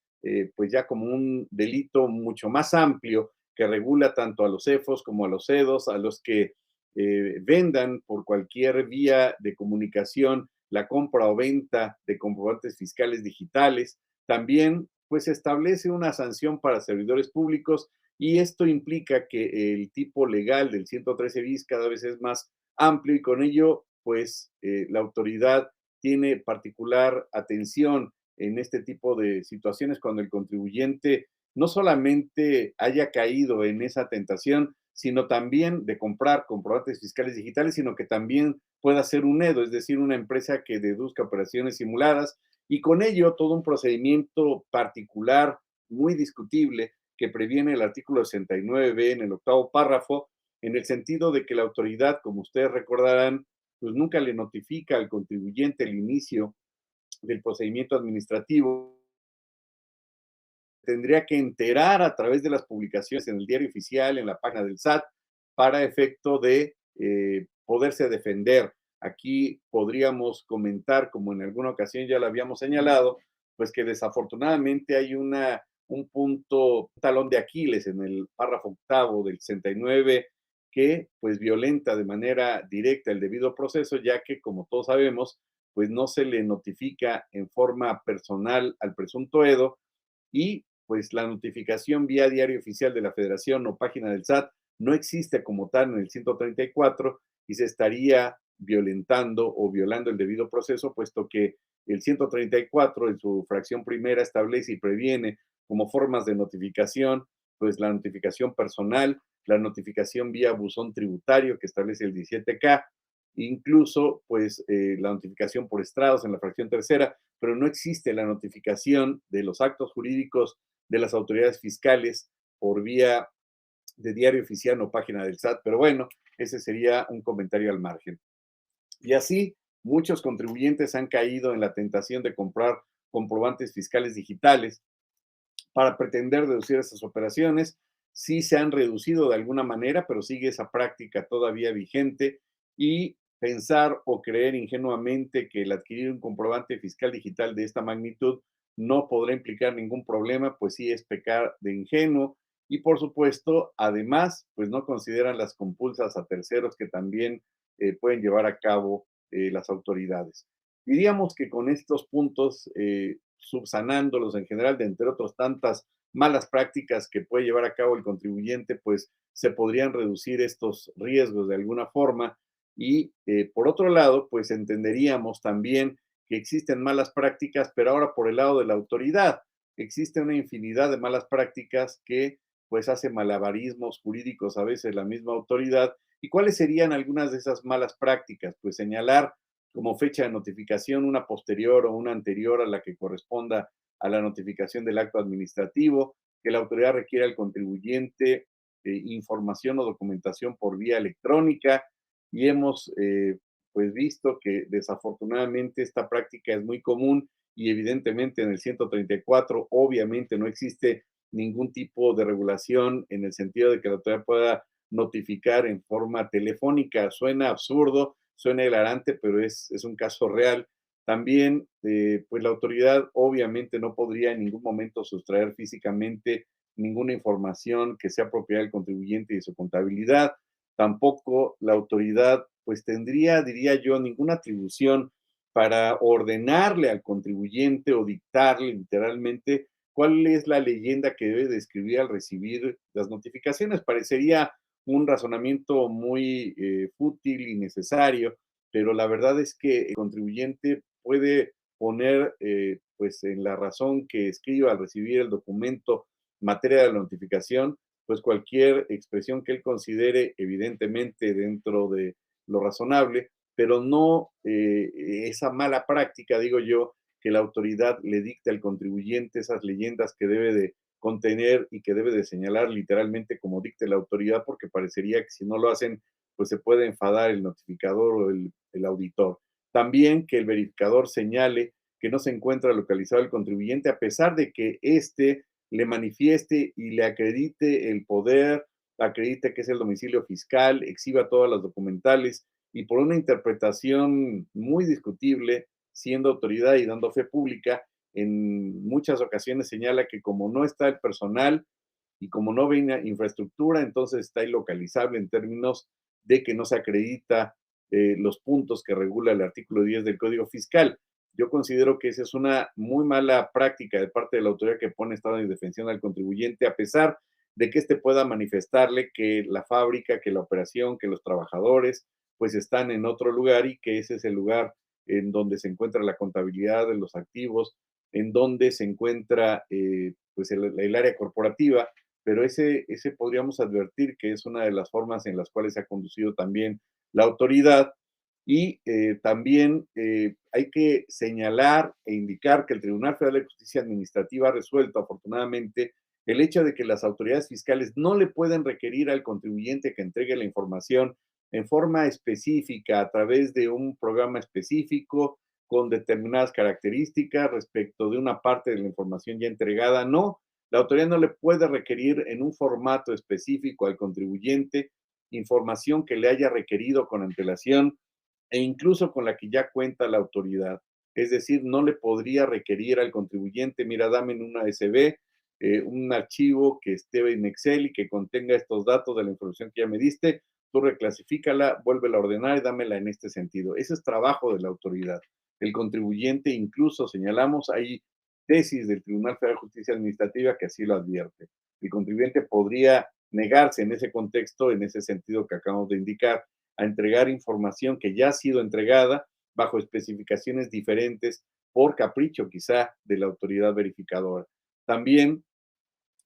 pues ya como un delito mucho más amplio que regula tanto a los CEFOS como a los CEDOS, a los que vendan por cualquier vía de comunicación la compra o venta de comprobantes fiscales digitales. También pues establece una sanción para servidores públicos y esto implica que el tipo legal del 113 bis cada vez es más amplio y con ello pues la autoridad tiene particular atención en este tipo de situaciones cuando el contribuyente no solamente haya caído en esa tentación, sino también de comprar comprobantes fiscales digitales, sino que también pueda ser un EDO, es decir, una empresa que deduzca operaciones simuladas y con ello todo un procedimiento particular muy discutible que previene el artículo 69b en el octavo párrafo, en el sentido de que la autoridad, como ustedes recordarán, pues nunca le notifica al contribuyente el inicio del procedimiento administrativo, tendría que enterar a través de las publicaciones en el diario oficial, en la página del SAT, para efecto de poderse defender. Aquí podríamos comentar, como en alguna ocasión ya lo habíamos señalado, pues que desafortunadamente hay un punto, un talón de Aquiles en el párrafo octavo del 69 que pues violenta de manera directa el debido proceso, ya que como todos sabemos, pues no se le notifica en forma personal al presunto EDO y pues la notificación vía diario oficial de la Federación o página del SAT no existe como tal en el 134 y se estaría violentando o violando el debido proceso, puesto que el 134 en su fracción primera establece y previene como formas de notificación, pues la notificación personal, la notificación vía buzón tributario que establece el 17K, incluso pues la notificación por estrados en la fracción tercera, pero no existe la notificación de los actos jurídicos de las autoridades fiscales por vía de diario oficial o página del SAT, pero bueno, ese sería un comentario al margen. Y así, muchos contribuyentes han caído en la tentación de comprar comprobantes fiscales digitales para pretender deducir esas operaciones. Sí se han reducido de alguna manera, pero sigue esa práctica todavía vigente y pensar o creer ingenuamente que el adquirir un comprobante fiscal digital de esta magnitud no podrá implicar ningún problema, pues sí es pecar de ingenuo y por supuesto, además, pues no consideran las compulsas a terceros que también pueden llevar a cabo las autoridades. Diríamos que con estos puntos subsanándolos en general, de entre otras tantas malas prácticas que puede llevar a cabo el contribuyente, pues se podrían reducir estos riesgos de alguna forma. Y por otro lado, pues entenderíamos también que existen malas prácticas, pero ahora por el lado de la autoridad, existe una infinidad de malas prácticas que pues hace malabarismos jurídicos a veces la misma autoridad. ¿Y cuáles serían algunas de esas malas prácticas? Pues señalar como fecha de notificación una posterior o una anterior a la que corresponda a la notificación del acto administrativo, que la autoridad requiera al contribuyente información o documentación por vía electrónica y hemos pues visto que desafortunadamente esta práctica es muy común y evidentemente en el 134 obviamente no existe ningún tipo de regulación en el sentido de que la autoridad pueda notificar en forma telefónica. Suena absurdo, suena hilarante, pero es un caso real. También, pues la autoridad obviamente no podría en ningún momento sustraer físicamente ninguna información que sea propiedad del contribuyente y de su contabilidad. Tampoco la autoridad, pues tendría, diría yo, ninguna atribución para ordenarle al contribuyente o dictarle literalmente cuál es la leyenda que debe describir al recibir las notificaciones. Parecería un razonamiento muy fútil y necesario, pero la verdad es que el contribuyente puede poner pues en la razón que escriba al recibir el documento materia de la notificación, pues cualquier expresión que él considere evidentemente dentro de lo razonable, pero no esa mala práctica, digo yo, que la autoridad le dicte al contribuyente esas leyendas que debe de contener y que debe de señalar literalmente como dicte la autoridad, porque parecería que si no lo hacen, pues se puede enfadar el notificador o el auditor. También que el verificador señale que no se encuentra localizado el contribuyente, a pesar de que éste le manifieste y le acredite el poder, acredite que es el domicilio fiscal, exhiba todas las documentales y por una interpretación muy discutible, siendo autoridad y dando fe pública, en muchas ocasiones señala que como no está el personal y como no viene infraestructura, entonces está ilocalizable en términos de que no se acredita los puntos que regula el artículo 10 del Código Fiscal. Yo considero que esa es una muy mala práctica de parte de la autoridad que pone estado de indefensión al contribuyente, a pesar de que éste pueda manifestarle que la fábrica, que la operación, que los trabajadores, pues están en otro lugar y que ese es el lugar en donde se encuentra la contabilidad de los activos, en donde se encuentra pues el área corporativa, pero ese podríamos advertir que es una de las formas en las cuales se ha conducido también la autoridad y también hay que señalar e indicar que el Tribunal Federal de Justicia Administrativa ha resuelto afortunadamente el hecho de que las autoridades fiscales no le pueden requerir al contribuyente que entregue la información en forma específica a través de un programa específico con determinadas características respecto de una parte de la información ya entregada. No, la autoridad no le puede requerir en un formato específico al contribuyente información que le haya requerido con antelación e incluso con la que ya cuenta la autoridad. Es decir, no le podría requerir al contribuyente, mira, dame en una ASB un archivo que esté en Excel y que contenga estos datos de la información que ya me diste, tú reclasifícala, vuélvela a ordenar y dámela en este sentido. Ese es trabajo de la autoridad. El contribuyente, incluso señalamos, hay tesis del Tribunal Federal de Justicia Administrativa que así lo advierte. El contribuyente podría negarse en ese contexto, en ese sentido que acabamos de indicar, a entregar información que ya ha sido entregada bajo especificaciones diferentes por capricho quizá de la autoridad verificadora. También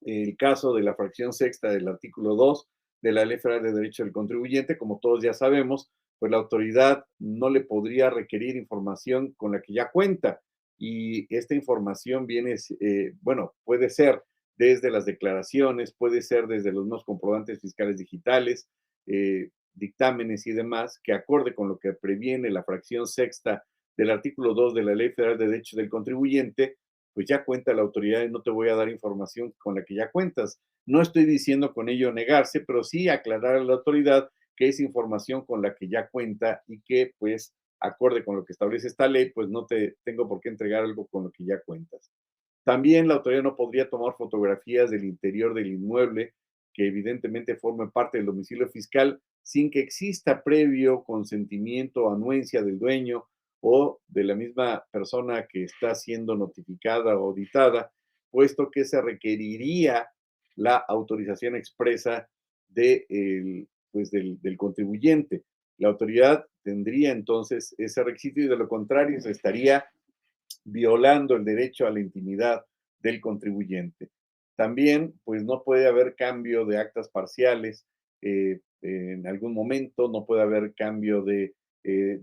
el caso de la fracción sexta del artículo 2 de la Ley Federal de Derecho del Contribuyente, como todos ya sabemos, pues la autoridad no le podría requerir información con la que ya cuenta. Y esta información viene, bueno, puede ser desde las declaraciones, puede ser desde los nuevos comprobantes fiscales digitales, dictámenes y demás, que acorde con lo que previene la fracción sexta del artículo 2 de la Ley Federal de Derecho del Contribuyente, pues ya cuenta la autoridad y no te voy a dar información con la que ya cuentas. No estoy diciendo con ello negarse, pero sí aclarar a la autoridad que es información con la que ya cuenta y que, pues, acorde con lo que establece esta ley, pues no te tengo por qué entregar algo con lo que ya cuentas. También la autoridad no podría tomar fotografías del interior del inmueble que evidentemente forme parte del domicilio fiscal sin que exista previo consentimiento o anuencia del dueño o de la misma persona que está siendo notificada o auditada, puesto que se requeriría la autorización expresa pues del contribuyente. La autoridad tendría entonces ese requisito y de lo contrario se estaría violando el derecho a la intimidad del contribuyente. También, pues no puede haber cambio de actas parciales en algún momento, no puede haber cambio de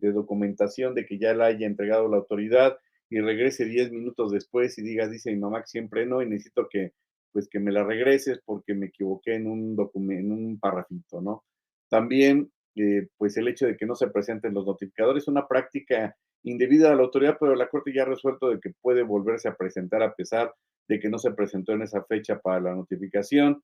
documentación de que ya la haya entregado la autoridad y regrese 10 minutos después y diga, dice mi mamá que siempre no y necesito que, pues, que me la regreses porque me equivoqué en un documento, en un parrafito, ¿no? También, pues el hecho de que no se presenten los notificadores es una práctica indebida a la autoridad, pero la Corte ya ha resuelto de que puede volverse a presentar a pesar de que no se presentó en esa fecha para la notificación.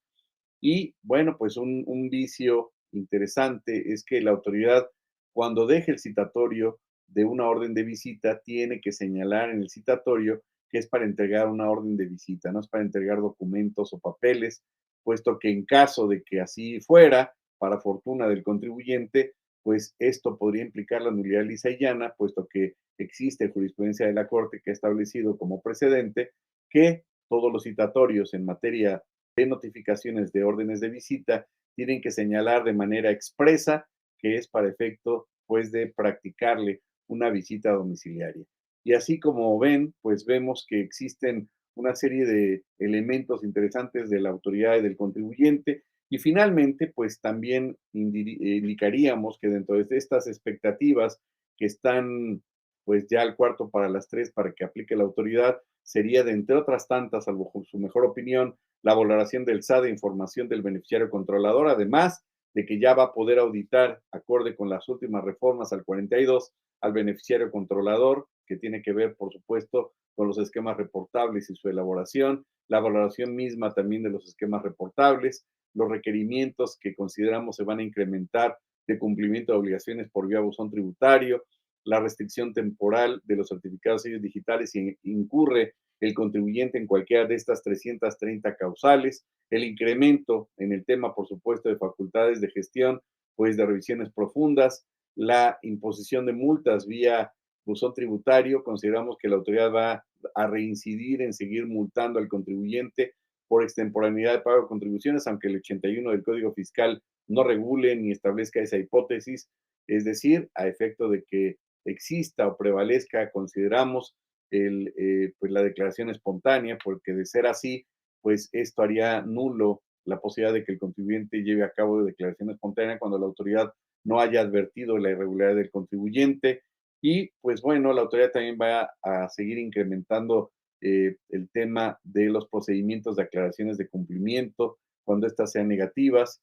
Y bueno, pues un vicio interesante es que la autoridad, cuando deje el citatorio de una orden de visita, tiene que señalar en el citatorio que es para entregar una orden de visita, no es para entregar documentos o papeles, puesto que en caso de que así fuera, para fortuna del contribuyente, pues esto podría implicar la nulidad lisa y llana, puesto que existe jurisprudencia de la Corte que ha establecido como precedente que todos los citatorios en materia de notificaciones de órdenes de visita tienen que señalar de manera expresa que es para efecto, pues, de practicarle una visita domiciliaria. Y así como ven, pues vemos que existen una serie de elementos interesantes de la autoridad y del contribuyente. Y finalmente, pues también indicaríamos que dentro de estas expectativas que están pues ya al cuarto para las 3 para que aplique la autoridad, sería de entre otras tantas, salvo su mejor opinión, la valoración del SAT de información del beneficiario controlador, además de que ya va a poder auditar, acorde con las últimas reformas al 42, al beneficiario controlador, que tiene que ver, por supuesto, con los esquemas reportables y su elaboración, la valoración misma también de los esquemas reportables, los requerimientos que consideramos se van a incrementar de cumplimiento de obligaciones por vía buzón tributario, la restricción temporal de los certificados sellos digitales si incurre el contribuyente en cualquiera de estas 330 causales, el incremento en el tema, por supuesto, de facultades de gestión, pues de revisiones profundas, la imposición de multas vía buzón tributario. Consideramos que la autoridad va a reincidir en seguir multando al contribuyente por extemporaneidad de pago de contribuciones, aunque el 81 del Código Fiscal no regule ni establezca esa hipótesis, es decir, a efecto de que exista o prevalezca, consideramos, pues la declaración espontánea, porque de ser así, pues esto haría nulo la posibilidad de que el contribuyente lleve a cabo declaración espontánea cuando la autoridad no haya advertido la irregularidad del contribuyente. Y pues bueno, la autoridad también va a seguir incrementando el tema de los procedimientos de aclaraciones de cumplimiento cuando éstas sean negativas.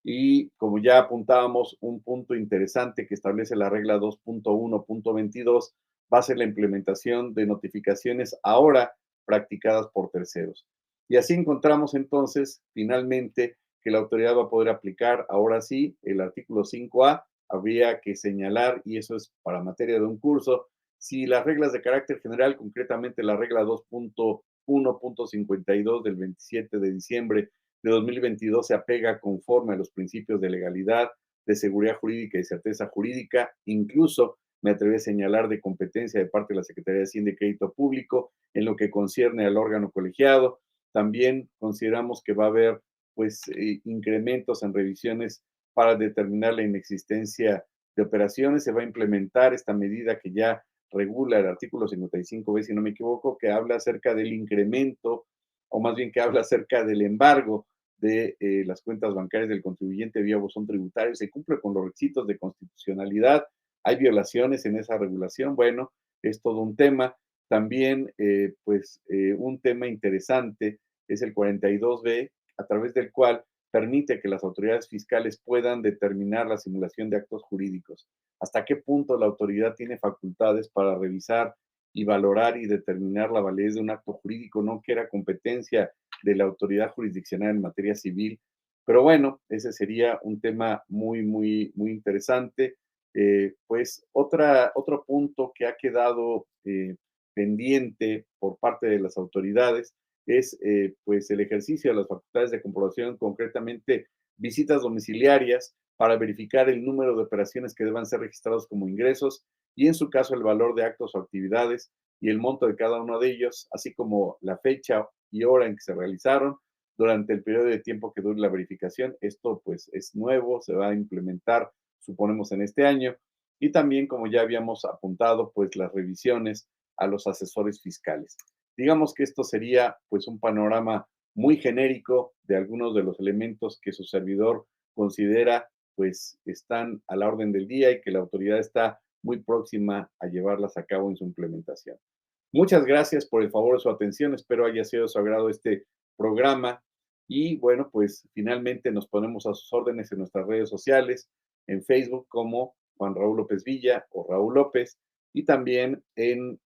Y como ya apuntábamos, un punto interesante que establece la regla 2.1.22 va a ser la implementación de notificaciones ahora practicadas por terceros. Y así encontramos entonces, finalmente, que la autoridad va a poder aplicar ahora sí el artículo 5A. Habría que señalar, y eso es para materia de un curso, si las reglas de carácter general, concretamente la regla 2.1.52 del 27 de diciembre de 2022, se apega conforme a los principios de legalidad, de seguridad jurídica y certeza jurídica, incluso me atreví a señalar de competencia de parte de la Secretaría de Hacienda y Crédito Público en lo que concierne al órgano colegiado. También consideramos que va a haber pues incrementos en revisiones para determinar la inexistencia de operaciones. Se va a implementar esta medida que ya regula el artículo 55B, si no me equivoco, que habla acerca del incremento, o más bien que habla acerca del embargo de las cuentas bancarias del contribuyente vía buzón tributario. Se cumple con los requisitos de constitucionalidad. Hay violaciones en esa regulación. Bueno, es todo un tema. También, un tema interesante es el 42B, a través del cual permite que las autoridades fiscales puedan determinar la simulación de actos jurídicos. ¿Hasta qué punto la autoridad tiene facultades para revisar y valorar y determinar la validez de un acto jurídico? No que era competencia de la autoridad jurisdiccional en materia civil. Pero bueno, ese sería un tema muy, muy, muy interesante. Otro punto que ha quedado pendiente por parte de las autoridades es pues el ejercicio de las facultades de comprobación, concretamente visitas domiciliarias para verificar el número de operaciones que deban ser registrados como ingresos y en su caso el valor de actos o actividades y el monto de cada uno de ellos, así como la fecha y hora en que se realizaron durante el periodo de tiempo que dure la verificación. Esto pues es nuevo, se va a implementar, suponemos, en este año. Y también, como ya habíamos apuntado, pues las revisiones a los asesores fiscales. Digamos que esto sería pues un panorama muy genérico de algunos de los elementos que su servidor considera pues están a la orden del día y que la autoridad está muy próxima a llevarlas a cabo en su implementación. Muchas gracias por el favor de su atención. Espero haya sido de su agrado este programa. Y bueno, pues finalmente nos ponemos a sus órdenes en nuestras redes sociales, en Facebook como Juan Raúl López Villa o Raúl López, y también en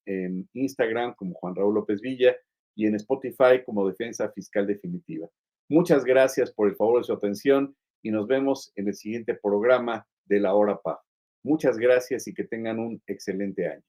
Instagram como Juan Raúl López Villa y en Spotify como Defensa Fiscal Definitiva. Muchas gracias por el favor de su atención y nos vemos en el siguiente programa de La Hora PAF. Muchas gracias y que tengan un excelente año.